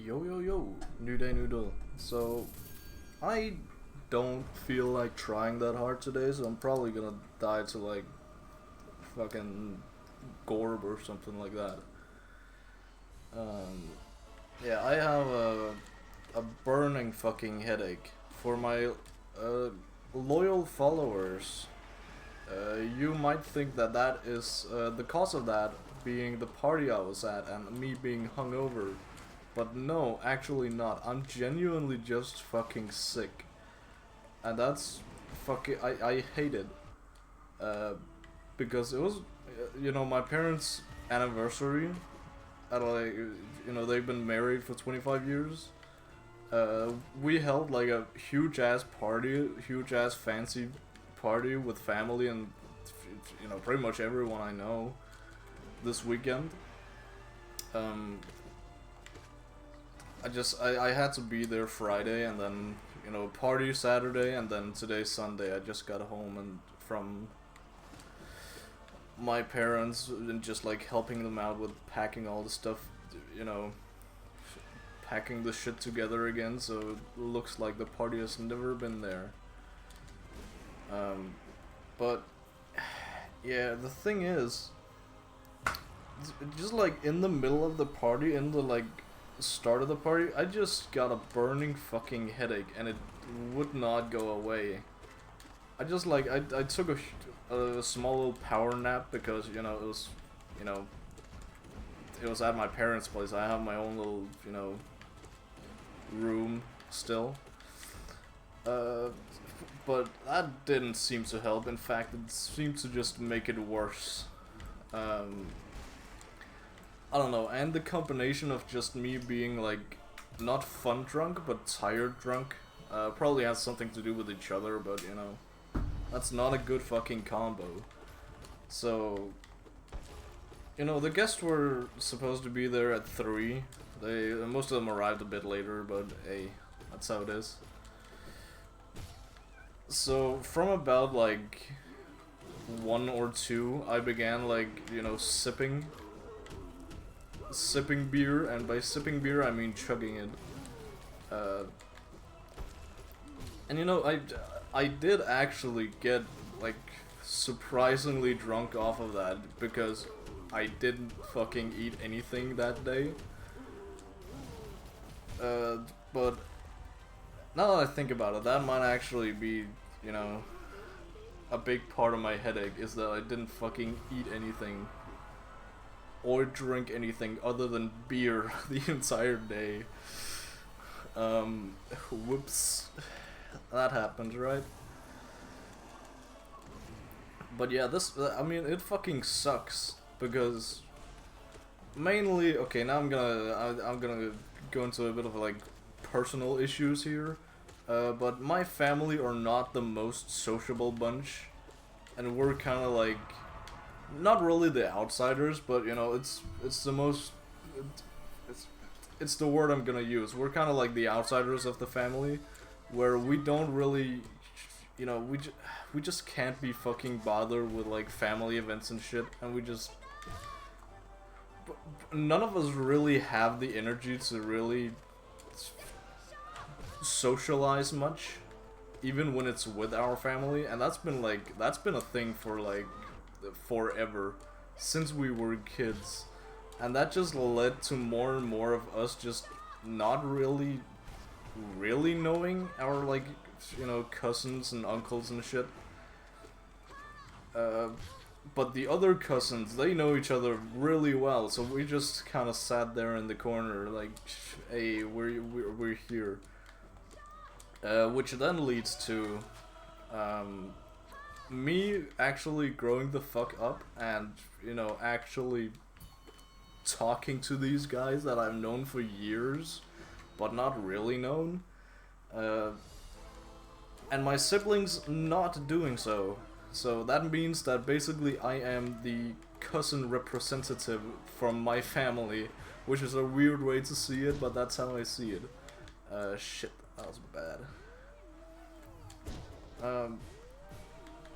Yo, new day, new deal. So, I don't feel like trying that hard today, so I'm probably gonna die to like fucking Gorb or something like that. Um, yeah, I have a burning fucking headache. For my loyal followers, you might think that that is the cause of that being the party I was at and me being hungover. But no, actually not. I'm genuinely just fucking sick. And that's fucking... I hate it. Because it was, my parents' anniversary. At like, they've been married for 25 years. We held like a huge ass party, huge ass fancy party with family and, pretty much everyone I know this weekend. I had to be there Friday and then, party Saturday and then today Sunday. I just got home and from my parents and just like helping them out with packing all the stuff, packing the shit together again, so it looks like the party has never been there. But yeah, the thing is, just like in the middle of the party, in the like start of the party, I just got a burning fucking headache and it would not go away. I just like I took a small little power nap because it was it was at my parents' place. I have my own little room still. But that didn't seem to help. In fact, it seemed to just make it worse. I don't know, and the combination of just me being like not fun drunk but tired drunk probably has something to do with each other, but that's not a good fucking combo. So the guests were supposed to be there at 3. Most of them arrived a bit later, but hey, that's how it is. So from about like 1 or 2, I began like sipping beer, and by sipping beer I mean chugging it. And I did actually get like surprisingly drunk off of that because I didn't fucking eat anything that day. But now that I think about it, that might actually be, a big part of my headache is that I didn't fucking eat anything or drink anything other than beer the entire day. Whoops. That happened, right? But yeah, it fucking sucks because mainly, okay, now I'm gonna go into a bit of like personal issues here. But my family are not the most sociable bunch, and we're kind of like not really the outsiders, but it's the most it's the word I'm gonna use. We're kind of like the outsiders of the family, where we don't really, we just can't be fucking bothered with like family events and shit, and none of us really have the energy to really socialize much, even when it's with our family, and that's been a thing for like forever, since we were kids, and that just led to more and more of us just not really knowing our like cousins and uncles and shit. But the other cousins, they know each other really well, so we just kind of sat there in the corner like, hey, we're here. Which then leads to me actually growing the fuck up and actually talking to these guys that I've known for years but not really known, and my siblings not doing so. So that means that basically I am the cousin representative from my family, which is a weird way to see it, but that's how I see it. Shit, that was bad.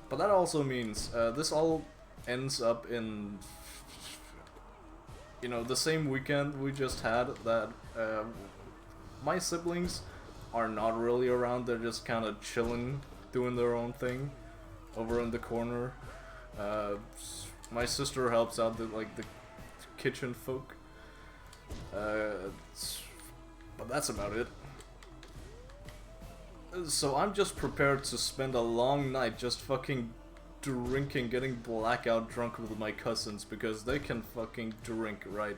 But that also means this all ends up in the same weekend we just had, that my siblings are not really around. They're just kind of chilling, doing their own thing over in the corner. My sister helps out the kitchen folk. But that's about it. So I'm just prepared to spend a long night just fucking drinking, getting blackout drunk with my cousins because they can fucking drink, right?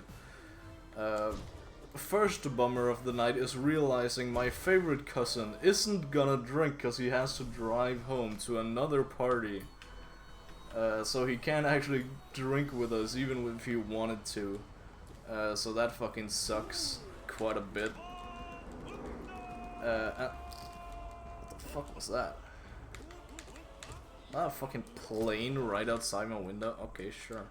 First bummer of the night is realizing my favorite cousin isn't gonna drink because he has to drive home to another party. So he can't actually drink with us even if he wanted to. So that fucking sucks quite a bit. What the fuck was that? Ah, a fucking plane right outside my window? Okay, sure.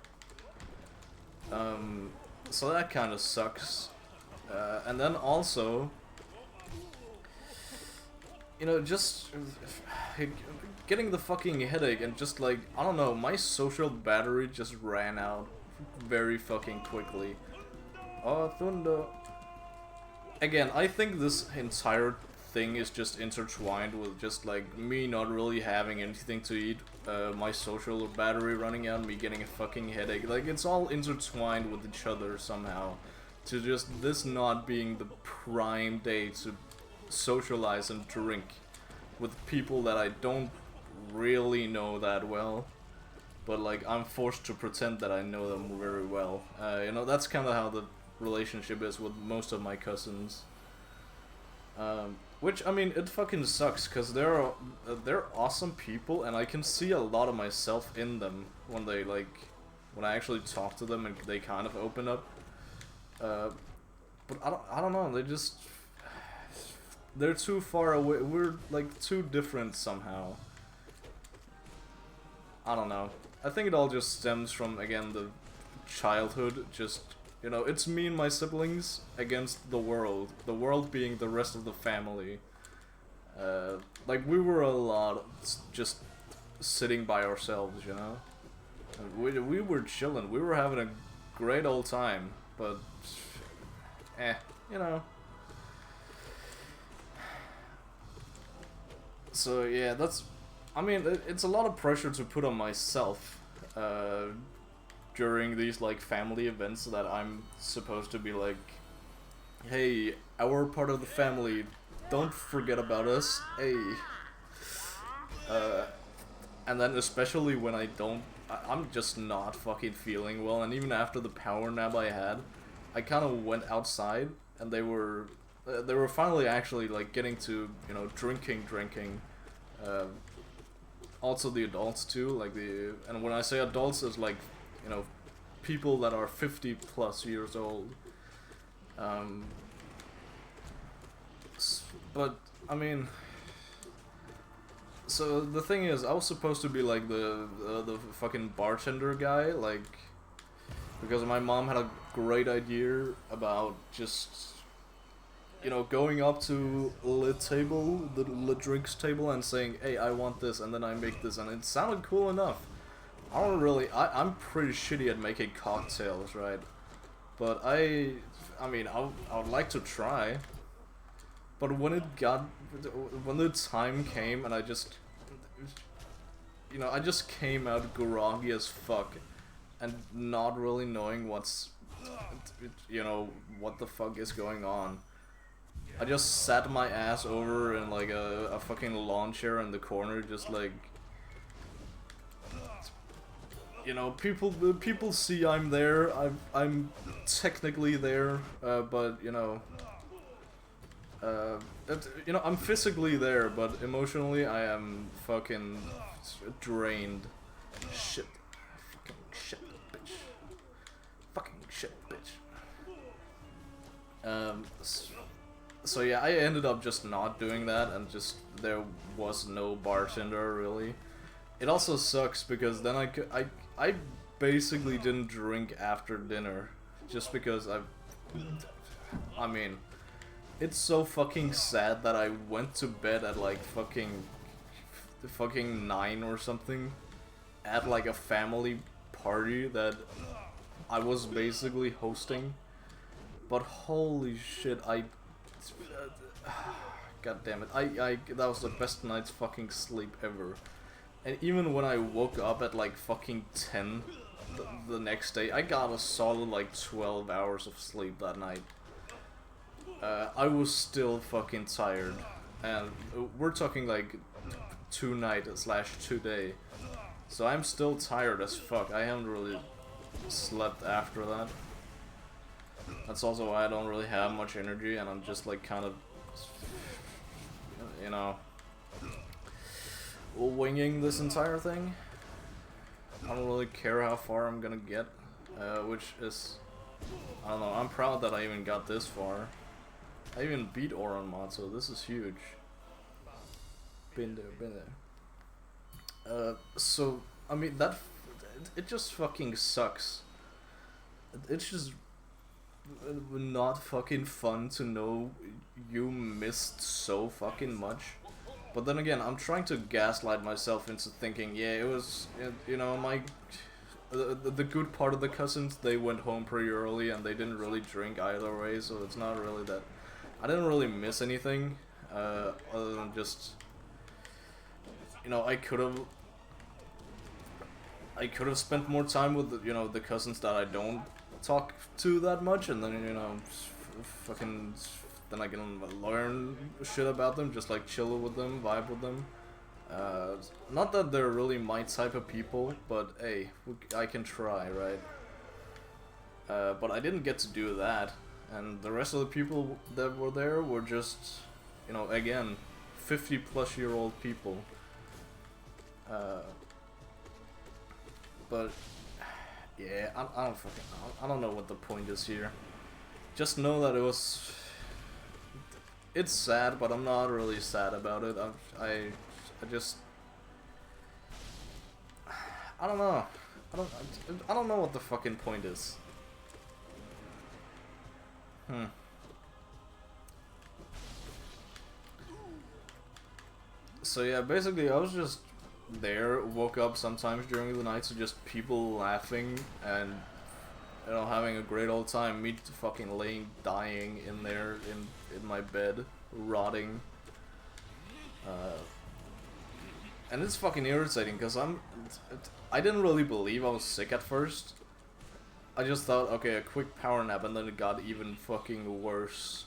So that kinda sucks. And then also, you know, just getting the fucking headache and just like, I don't know, my social battery just ran out very fucking quickly. Oh, thunder. Again, I think this entire thing is just intertwined with just like me not really having anything to eat, my social battery running out, me getting a fucking headache. Like, it's all intertwined with each other somehow. To just this not being the prime day to socialize and drink with people that I don't really know that well, but like I'm forced to pretend that I know them very well. You know, that's kind of how the relationship is with most of my cousins. Which, I mean, it fucking sucks because they're awesome people and I can see a lot of myself in them when they when I actually talk to them and they kind of open up. But I don't know, they're too far away, we're like too different somehow. I don't know. I think it all just stems from, again, the childhood, just, you know, it's me and my siblings against the world being the rest of the family. Like, we were a lot just sitting by ourselves, you know? And we were chilling, we were having a great old time, but you know. So yeah, that's, I mean, it's a lot of pressure to put on myself during these like family events that I'm supposed to be like, hey, our part of the family, don't forget about us, hey. And then especially when I'm just not fucking feeling well, and even after the power nap I had, I kind of went outside, and they were finally actually like getting to, you know, drinking. Also the adults too, like and when I say adults, it's like, you know, people that are 50 plus years old. But I mean, so the thing is, I was supposed to be like the fucking bartender guy, like, because my mom had a great idea about just, you know, going up to the drinks table and saying, hey, I want this, and then I make this, and it sounded cool enough. I'm pretty shitty at making cocktails, right? But I mean, I would like to try. But when the time came and I just, you know, I just came out groggy as fuck and not really knowing you know, what the fuck is going on. I just sat my ass over in like a fucking lawn chair in the corner, just like, you know, people see I'm there. I'm technically there, but you know, you know, I'm physically there, but emotionally I am fucking drained. Shit, fucking shit, bitch. Fucking shit, bitch. So yeah, I ended up just not doing that, and just there was no bartender really. It also sucks because then I basically didn't drink after dinner, just because I mean, it's so fucking sad that I went to bed at like fucking 9 or something, at like a family party that I was basically hosting. But holy shit, I God damn it. That was the best night's fucking sleep ever. And even when I woke up at like fucking 10 the next day, I got a solid like 12 hours of sleep that night. I was still fucking tired. And we're talking like 2 night/2 day. So I'm still tired as fuck. I haven't really slept after that. That's also why I don't really have much energy, and I'm just like kind of, you know, winging this entire thing. I don't really care how far I'm gonna get, which is, I don't know, I'm proud that I even got this far. I even beat Oron Mod, so this is huge. Been there. So, I mean, it just fucking sucks. It's just not fucking fun to know you missed so fucking much. But then again, I'm trying to gaslight myself into thinking, yeah, it was, you know, the good part of the cousins, they went home pretty early and they didn't really drink either way, so it's not really that, I didn't really miss anything, other than just, you know, I could have spent more time with the, you know, the cousins that I don't talk to that much, and then, you know, fucking, then I can learn shit about them, just like chill with them, vibe with them. Not that they're really my type of people, but hey, I can try, right? But I didn't get to do that, and the rest of the people that were there were just, you know, again, 50-plus-year-old people. But yeah, I don't know what the point is here. Just know that it's sad, but I'm not really sad about it. I don't know. I don't know what the fucking point is. So yeah, basically I was just there, woke up sometimes during the night to just people laughing and, you know, having a great old time. Me fucking laying dying in there in my bed, rotting. And it's fucking irritating because I didn't really believe I was sick at first. I just thought, okay, a quick power nap, and then it got even fucking worse.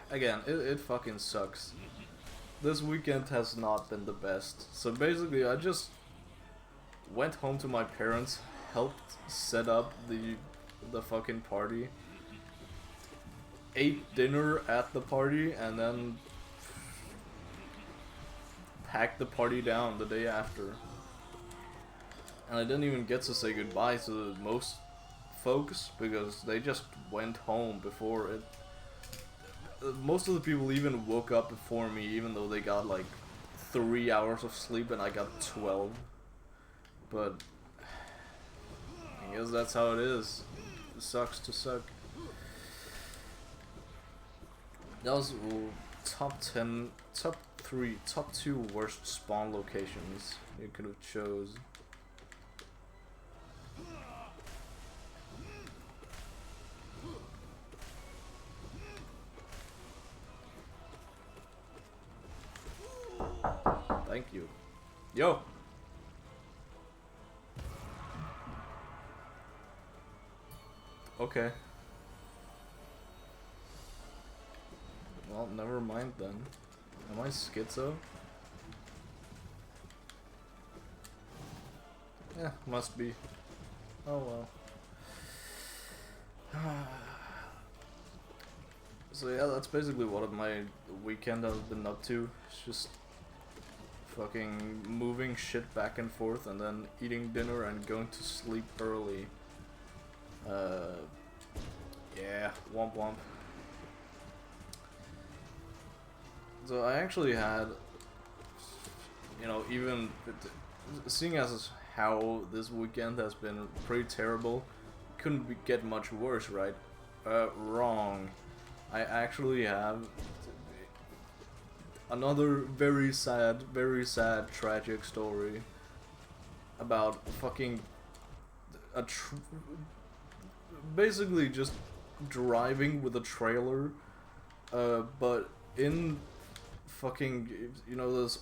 Again, it fucking sucks. This weekend has not been the best. So basically, I just went home to my parents, helped set up the fucking party, ate dinner at the party, and then packed the party down the day after. And I didn't even get to say goodbye to most folks because they just went home before it. Most of the people even woke up before me, even though they got like 3 hours of sleep and I got 12. But I guess that's how it is. It sucks to suck. That was top 10, top 3, top 2 worst spawn locations you could have chose. Thank you. Yo! Okay. Well, never mind then. Am I schizo? Yeah, must be. Oh well. So yeah, that's basically what my weekend has been up to. It's just fucking moving shit back and forth and then eating dinner and going to sleep early. Yeah, womp womp. So I actually had, you know, even seeing as how this weekend has been pretty terrible, couldn't get much worse, right? Wrong. I actually have another very sad, tragic story about fucking basically just driving with a trailer, but in fucking, you know, those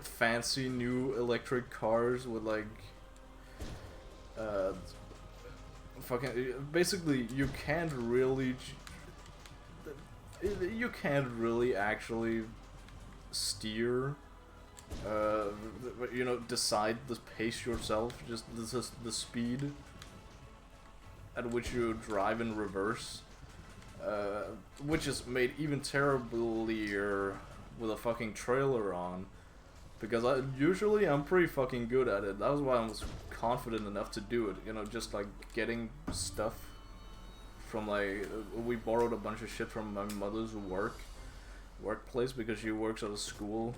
fancy new electric cars with like, fucking, basically you can't really actually steer, you know, decide the pace yourself, just the speed at which you drive in reverse, which is made even terriblier with a fucking trailer on, because usually I'm pretty fucking good at it. That was why I was confident enough to do it, you know, just like getting stuff from like, we borrowed a bunch of shit from my mother's workplace because she works at a school,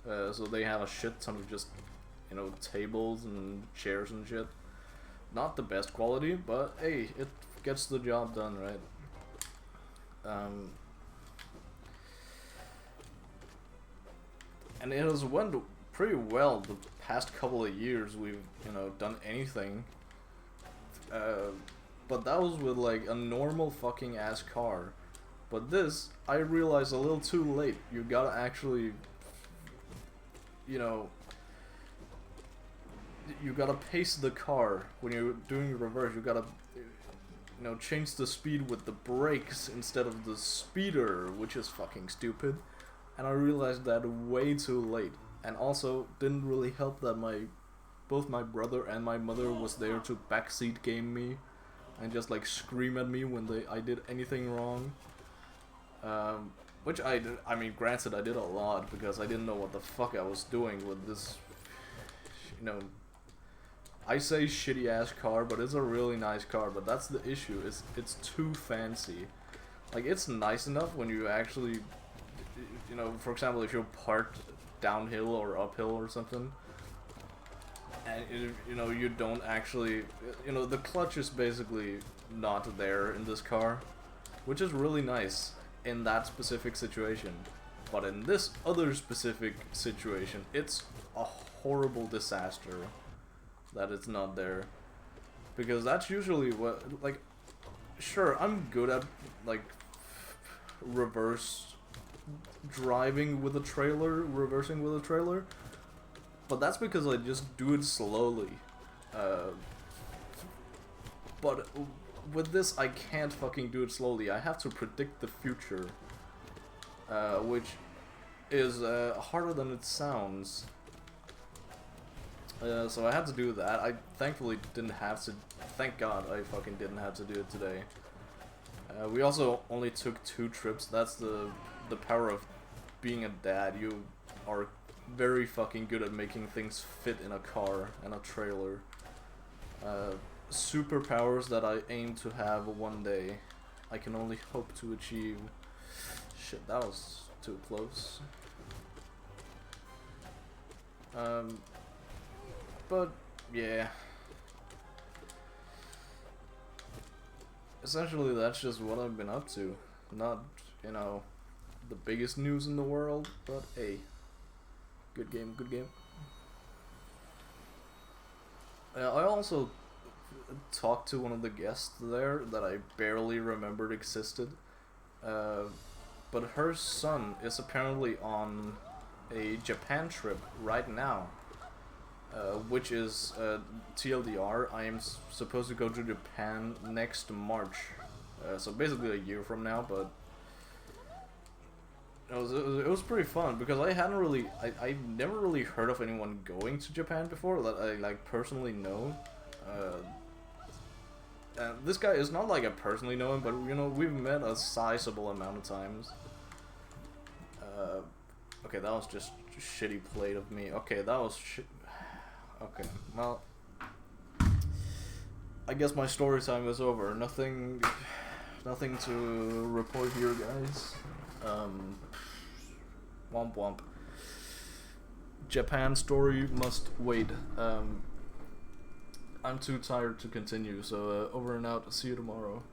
so they have a shit ton of just, you know, tables and chairs and shit. Not the best quality, but hey, it gets the job done, right? And it has went pretty well the past couple of years. We've, you know, done anything, but that was with like a normal fucking ass car. But this, I realized a little too late. You gotta actually, you know, you gotta pace the car when you're doing reverse. You gotta, you know, change the speed with the brakes instead of the speeder, which is fucking stupid. And I realized that way too late. And also didn't really help that both my brother and my mother was there to backseat game me and just like scream at me when I did anything wrong. Which I did. I mean, granted, I did a lot because I didn't know what the fuck I was doing with this, you know, I say shitty ass car, but it's a really nice car. But that's the issue, it's too fancy. Like, it's nice enough when you actually, you know, for example, if you're parked downhill or uphill or something, and you know, you don't actually, you know, the clutch is basically not there in this car, which is really nice in that specific situation. But in this other specific situation, it's a horrible disaster that it's not there, because that's usually what, like, sure, I'm good at like reverse driving with a trailer, reversing with a trailer, but that's because I just do it slowly. But with this, I can't fucking do it slowly. I have to predict the future, which is harder than it sounds. So I had to do that. I thankfully didn't have to. Thank God I fucking didn't have to do it today. We also only took 2 trips. That's the power of being a dad. You are very fucking good at making things fit in a car and a trailer. Superpowers that I aim to have one day. I can only hope to achieve. Shit, that was too close. But yeah, essentially that's just what I've been up to. Not, you know, the biggest news in the world, but hey, good game, good game. I also talked to one of the guests there that I barely remembered existed, but her son is apparently on a Japan trip right now. Which is, TLDR, I am supposed to go to Japan next March, so basically a year from now, but it was pretty fun, because I hadn't really, I never really heard of anyone going to Japan before that I, like, personally know. And this guy is not like I personally know him, but, you know, we've met a sizable amount of times. Okay, that was just shitty played of me. Okay, that was okay, well, I guess my story time is over. Nothing to report here, guys. Womp womp. Japan story must wait. I'm too tired to continue, so over and out. See you tomorrow.